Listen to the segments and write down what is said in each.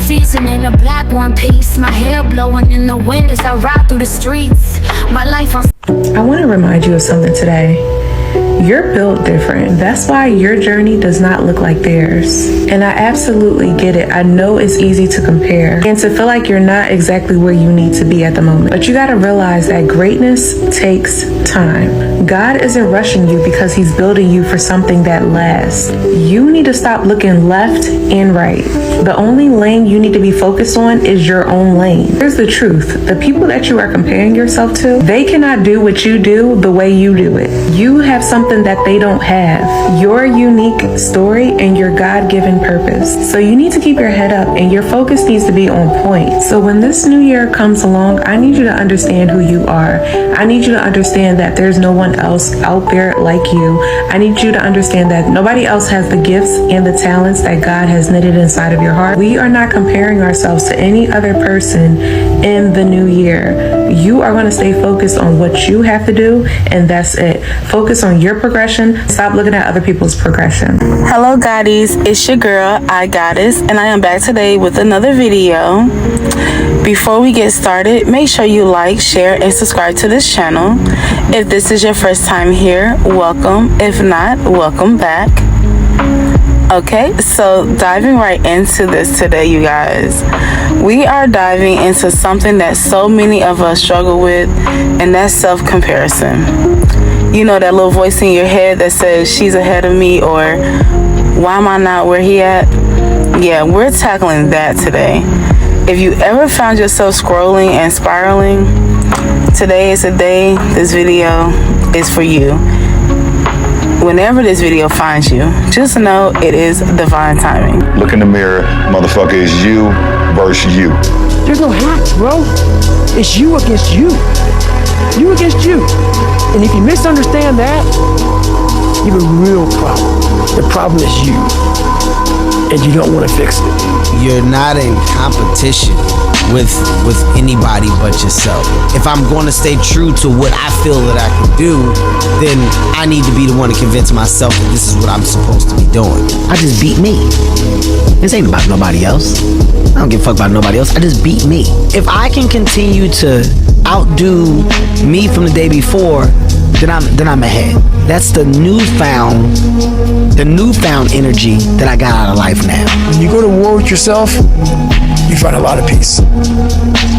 season in a black one piece. My hair blowing in the wind as I ride through the streets. My life on. I want to remind you of something today. You're built different. That's why your journey does not look like theirs. And I absolutely get it. I know it's easy to compare and to feel like you're not exactly where you need to be at the moment. But you got to realize that greatness takes time. God isn't rushing you because he's building you for something that lasts. You need to stop looking left and right. The only lane you need to be focused on is your own lane. Here's the truth. The people that you are comparing yourself to, they cannot do what you do the way you do it. You have something that they don't have. Your unique story and your God-given purpose. So you need to keep your head up and your focus needs to be on point. So when this new year comes along, I need you to understand who you are. I need you to understand that there's no one else out there like you. I need you to understand that nobody else has the gifts and the talents that God has knitted inside of your heart. We are not comparing ourselves to any other person in the new year. You are going to stay focused on what you have to do, and that's it. Focus on your progression. Stop looking at other people's progression. Hello Goddies, it's your girl, iGoddess, and I am back today with another video. Before we get started, make sure you like, share, and subscribe to this channel. If this is your first time here, welcome. If not, welcome back. Okay, so diving right into this today, you guys. We are diving into something that so many of us struggle with, and that's self-comparison. You know, that little voice in your head that says, she's ahead of me, or why am I not where he at? Yeah, we're tackling that today. If you ever found yourself scrolling and spiraling, today is the day. This video is for you. Whenever this video finds you, just know it is divine timing. Look in the mirror, motherfucker, it's you versus you. There's no hacks, bro. It's you against you. You against you. And if you misunderstand that, you have a real problem. The problem is you. And you don't want to fix it. You're not in competition with anybody but yourself. If I'm going to stay true to what I feel that I can do, then I need to be the one to convince myself that this is what I'm supposed to be doing. I just beat me. This ain't about nobody else. I don't give a fuck about nobody else. I just beat me. If I can continue to outdo me from the day before, then I'm ahead. That's the newfound energy that I got out of life now. When you go to war with yourself, you find a lot of peace.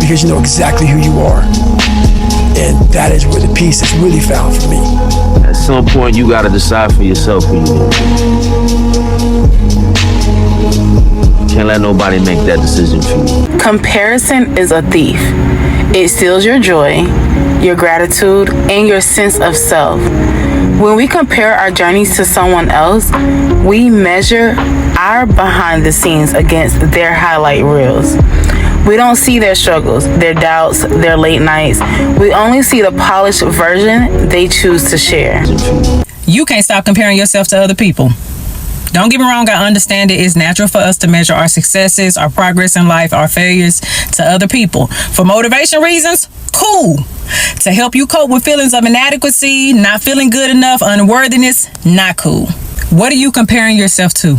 Because you know exactly who you are. And that is where the peace is really found for me. At some point, you gotta decide for yourself who you are. Can't let nobody make that decision for you. Comparison is a thief. It steals your joy, your gratitude, and your sense of self. When we compare our journeys to someone else, we measure our behind the scenes against their highlight reels. We don't see their struggles, their doubts, their late nights. We only see the polished version they choose to share. You can't stop comparing yourself to other people. Don't get me wrong, I understand it is natural for us to measure our successes, our progress in life, our failures to other people. For motivation reasons, cool. To help you cope with feelings of inadequacy, not feeling good enough, unworthiness, not cool. What are you comparing yourself to?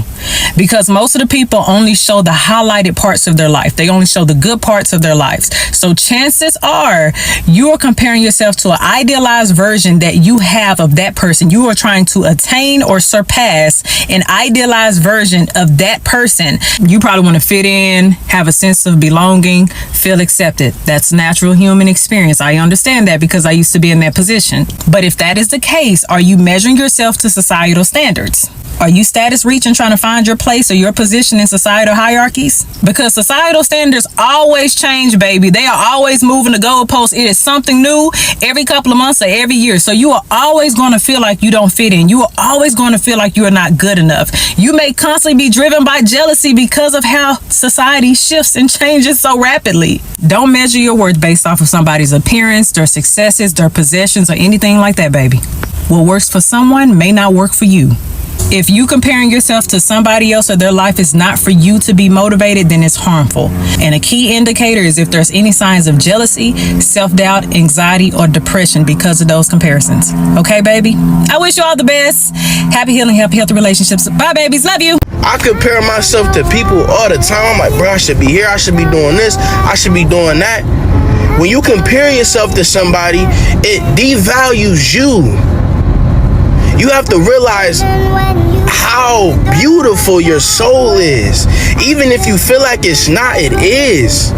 Because most of the people only show the highlighted parts of their life. They only show the good parts of their lives. So chances are you are comparing yourself to an idealized version that you have of that person. You are trying to attain or surpass an idealized version of that person. You probably want to fit in, have a sense of belonging, feel accepted. That's natural human experience. I understand that because I used to be in that position. But if that is the case, are you measuring yourself to societal standards? Are you status reaching, trying to find your place or your position in societal hierarchies? Because societal standards always change, baby. They are always moving the goalposts. It is something new every couple of months or every year. So you are always going to feel like you don't fit in. You are always going to feel like you are not good enough. You may constantly be driven by jealousy because of how society shifts and changes so rapidly. Don't measure your worth based off of somebody's appearance, their successes, their possessions, or anything like that, baby. What works for someone may not work for you. If you comparing yourself to somebody else or their life is not for you to be motivated, then it's harmful. And a key indicator is if there's any signs of jealousy, self-doubt, anxiety, or depression because of those comparisons. Okay, baby? I wish you all the best. Happy healing, healthy relationships. Bye, babies. Love you. I compare myself to people all the time. I'm like, bro, I should be here. I should be doing this. I should be doing that. When you compare yourself to somebody, it devalues you. You have to realize how beautiful your soul is. Even if you feel like it's not, it is.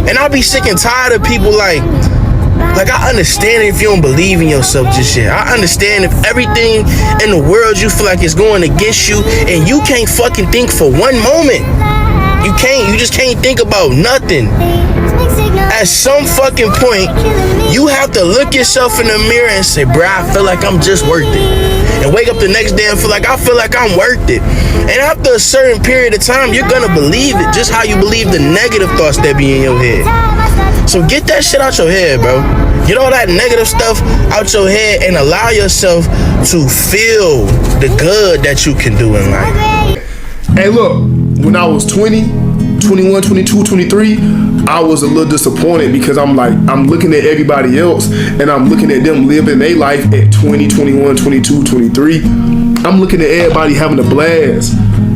And I'll be sick and tired of people like I understand if you don't believe in yourself just yet. I understand if everything in the world you feel like is going against you and you can't fucking think for one moment. You just can't think about nothing. At some fucking point, you have to look yourself in the mirror and say, bruh, I feel like I'm just worth it. And wake up the next day and feel like I feel like I'm worth it. And after a certain period of time, you're gonna believe it just how you believe the negative thoughts that be in your head. So get that shit out your head, bro. Get all that negative stuff out your head and allow yourself to feel the good that you can do in life. Hey, look, when I was 20, 21, 22, 23, I was a little disappointed because I'm looking at everybody else and I'm looking at them living their life at 20, 21, 22, 23. I'm looking at everybody having a blast.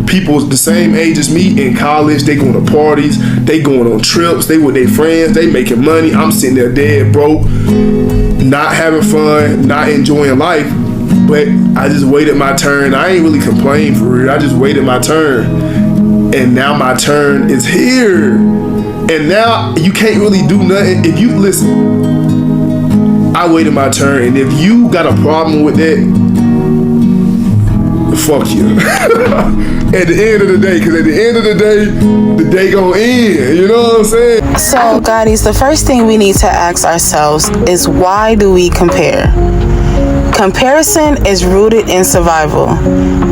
People the same age as me in college, they going to parties, they going on trips, they with their friends, they making money. I'm sitting there dead broke, not having fun, not enjoying life. But I just waited my turn. I ain't really complained for real. I just waited my turn. And now my turn is here. And now you can't really do nothing. If you listen, I waited my turn. And if you got a problem with that, fuck you. At the end of the day, because at the end of the day gonna end. You know what I'm saying? So, guys, the first thing we need to ask ourselves is, why do we compare? Comparison is rooted in survival.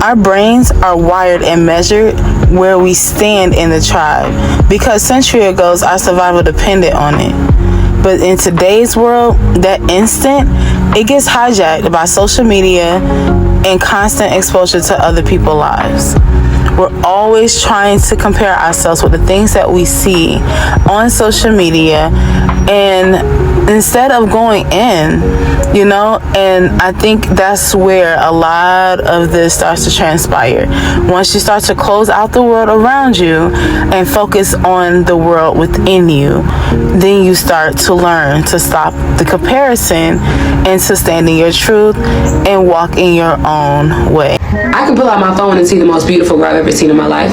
Our brains are wired and measured where we stand in the tribe, because centuries ago our survival depended on it. But in today's world, that instant, it gets hijacked by social media and constant exposure to other people's lives. We're always trying to compare ourselves with the things that we see on social media, and instead of going in, and I think that's where a lot of this starts to transpire. Once you start to close out the world around you and focus on the world within you, then you start to learn to stop the comparison and to stand in your truth and walk in your own way. I can pull out my phone and see the most beautiful girl I've ever seen in my life.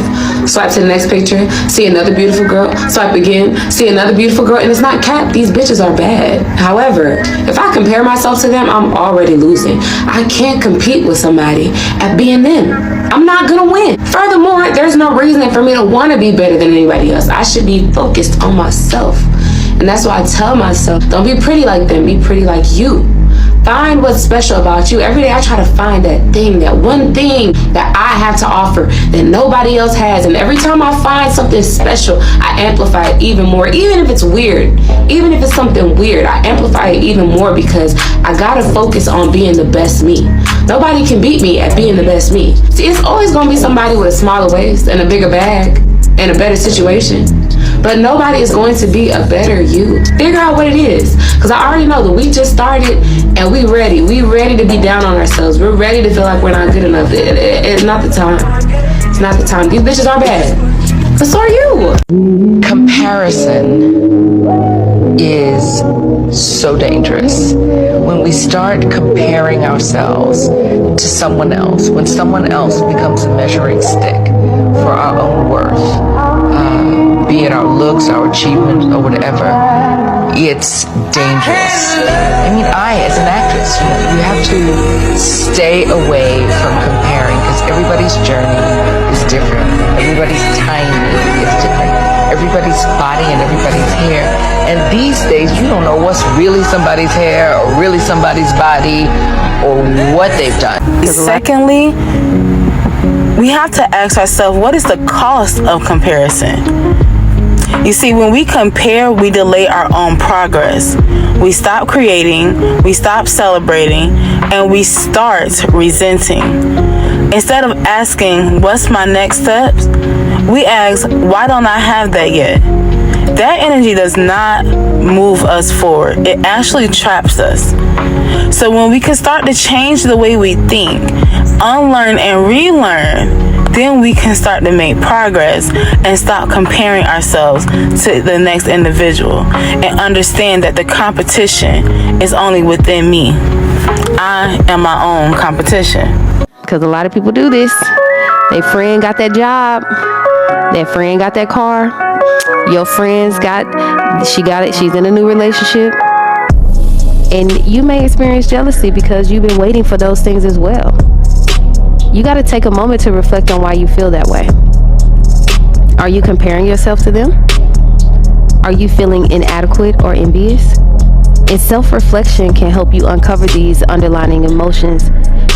Swipe to the next picture, see another beautiful girl, swipe again, see another beautiful girl, and it's not cap, these bitches are bad. However, if I compare myself to them, I'm already losing. I can't compete with somebody at being them. I'm not gonna win. Furthermore, there's no reason for me to want to be better than anybody else. I should be focused on myself. And that's why I tell myself, don't be pretty like them, be pretty like you. Find what's special about you. Every day I try to find that thing, that one thing that I have to offer that nobody else has. And every time I find something special, I amplify it even more. Even if it's weird, even if it's something weird, I amplify it even more because I gotta focus on being the best me. Nobody can beat me at being the best me. See, it's always gonna be somebody with a smaller waist and a bigger bag and a better situation. But nobody is going to be a better you. Figure out what it is. Because I already know that we just started and we ready. We ready to be down on ourselves. We're ready to feel like we're not good enough. It's not the time. It's not the time. These bitches are bad. But so are you. Comparison is so dangerous. When we start comparing ourselves to someone else, when someone else becomes a measuring stick for our own worth, be it our looks, our achievements, or whatever, it's dangerous. I mean, as an actress, you have to stay away from comparing because everybody's journey is different. Everybody's timing is different. Everybody's body and everybody's hair. And these days, you don't know what's really somebody's hair or really somebody's body or what they've done. Secondly, we have to ask ourselves, what is the cost of comparison? You see, when we compare, we delay our own progress. We stop creating, we stop celebrating, and we start resenting. Instead of asking, what's my next step? We ask, why don't I have that yet? That energy does not move us forward. It actually traps us. So when we can start to change the way we think, unlearn and relearn, then we can start to make progress and stop comparing ourselves to the next individual and understand that the competition is only within me. I am my own competition. Because a lot of people do this. Their friend got that job. Their friend got that car. Your friend's she got it. She's in a new relationship. And you may experience jealousy because you've been waiting for those things as well. You got to take a moment to reflect on why you feel that way. Are you comparing yourself to them? Are you feeling inadequate or envious? And self-reflection can help you uncover these underlying emotions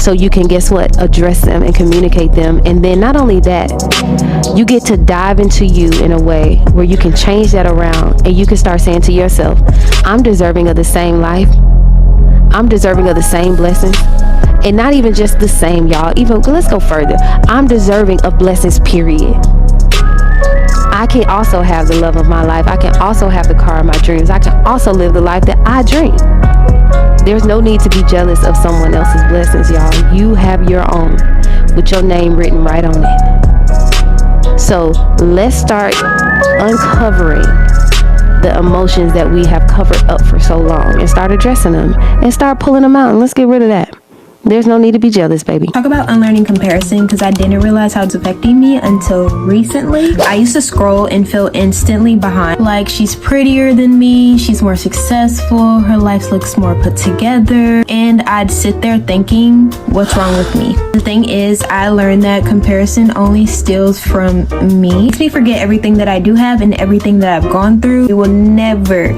so you can, guess what, address them and communicate them. And then not only that, you get to dive into you in a way where you can change that around and you can start saying to yourself, I'm deserving of the same life. I'm deserving of the same blessings. And not even just the same, y'all. Even, let's go further. I'm deserving of blessings, period. I can also have the love of my life. I can also have the car of my dreams. I can also live the life that I dream. There's no need to be jealous of someone else's blessings, y'all. You have your own with your name written right on it. So let's start uncovering the emotions that we have covered up for so long and start addressing them and start pulling them out, and let's get rid of that. There's no need to be jealous, baby. Talk about unlearning comparison, because I didn't realize how it's affecting me until recently. I used to scroll and feel instantly behind. Like, she's prettier than me, she's more successful, her life looks more put together, and I'd sit there thinking, what's wrong with me? The thing is, I learned that comparison only steals from me. It makes me forget everything that I do have and everything that I've gone through. It will never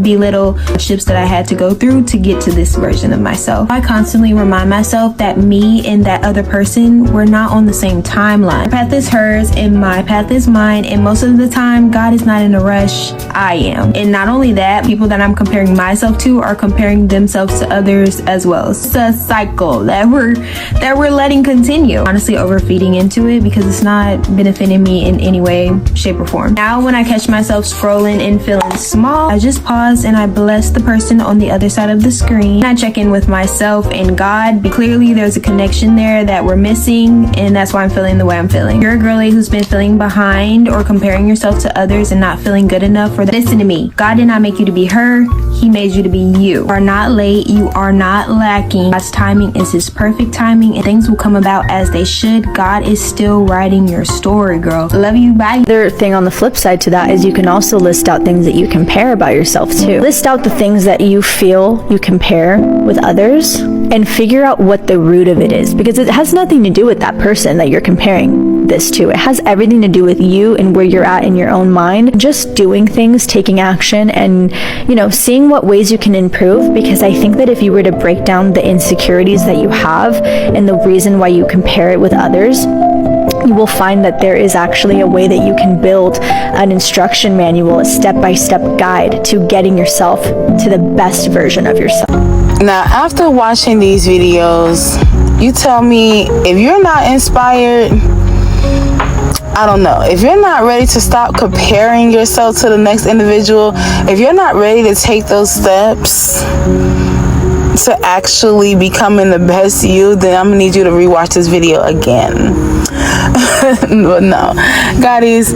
belittle hardships that I had to go through to get to this version of myself. I constantly remind myself that me and that other person, we're not on the same timeline. My path is hers and my path is mine, and most of the time God is not in a rush, I am. And not only that, people that I'm comparing myself to are comparing themselves to others as well. It's a cycle that we're letting continue. Honestly, overfeeding into it because it's not benefiting me in any way, shape, or form. Now when I catch myself scrolling and feeling small, I just pause and I bless the person on the other side of the screen. I check in with myself and God. Clearly there's a connection there that we're missing, and that's why I'm feeling the way I'm feeling. You're a girlie who's been feeling behind or comparing yourself to others and not feeling good enough. Listen to me. God did not make you to be her. He made you to be you. You are not late. You are not lacking. God's timing is his perfect timing, and things will come about as they should. God is still writing your story, girl. Love you. Bye. The other thing on the flip side to that is you can also list out things that you compare about yourself too. List out the things that you feel you compare with others and figure out what the root of it is, because it has nothing to do with that person that you're comparing this to. It has everything to do with you and where you're at in your own mind. Just doing things, taking action, and seeing what ways you can improve, because I think that if you were to break down the insecurities that you have and the reason why you compare it with others, you will find that there is actually a way that you can build an instruction manual, a step-by-step guide to getting yourself to the best version of yourself. Now, after watching these videos, you tell me if you're not inspired. I don't know. If you're not ready to stop comparing yourself to the next individual, if you're not ready to take those steps to actually becoming the best you, then I'm gonna need you to rewatch this video again. But no, Gotties,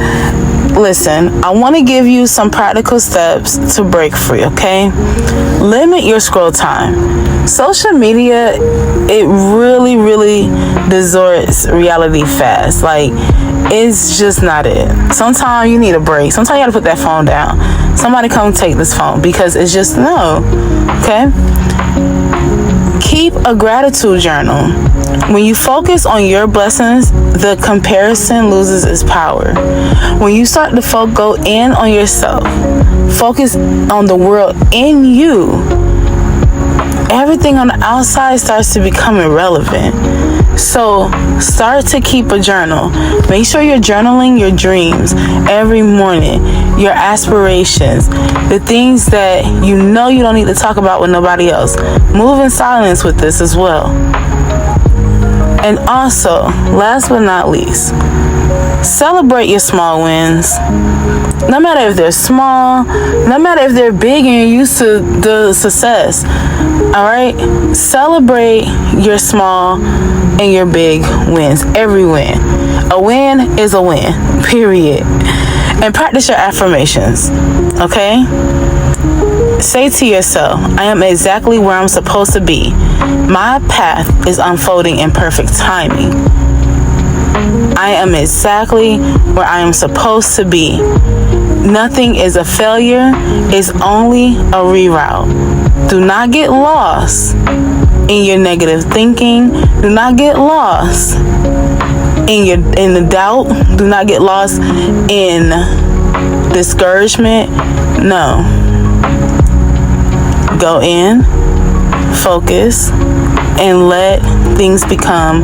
listen, I want to give you some practical steps to break free, okay? Limit your scroll time. Social media, it really distorts reality fast. Like, it's just not it. Sometimes you need a break. Sometimes you gotta put that phone down. Somebody come take this phone, because it's just no, okay? Keep a gratitude journal. When you focus on your blessings, the comparison loses its power. When you start to go in on yourself, focus on the world in you, everything on the outside starts to become irrelevant. So start to keep a journal. Make sure you're journaling your dreams every morning. your aspirations, the things that you know you don't need to talk about with nobody else. Move in silence with this as well. And also, last but not least, celebrate your small wins. No matter if they're small, no matter if they're big and you're used to the success. Alright? Celebrate your small and your big wins. Every win. A win is a win. Period. And practice your affirmations. Okay? Say to yourself, I am exactly where I'm supposed to be. My path is unfolding in perfect timing. I am exactly where I am supposed to be. Nothing is a failure, it's only a reroute. Do not get lost in your negative thinking. Do not get lost in the doubt. Do not get lost in discouragement. No. Go in, focus, and let things become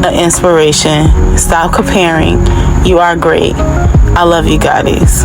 an inspiration. Stop comparing. You are great. I love you, Goddess.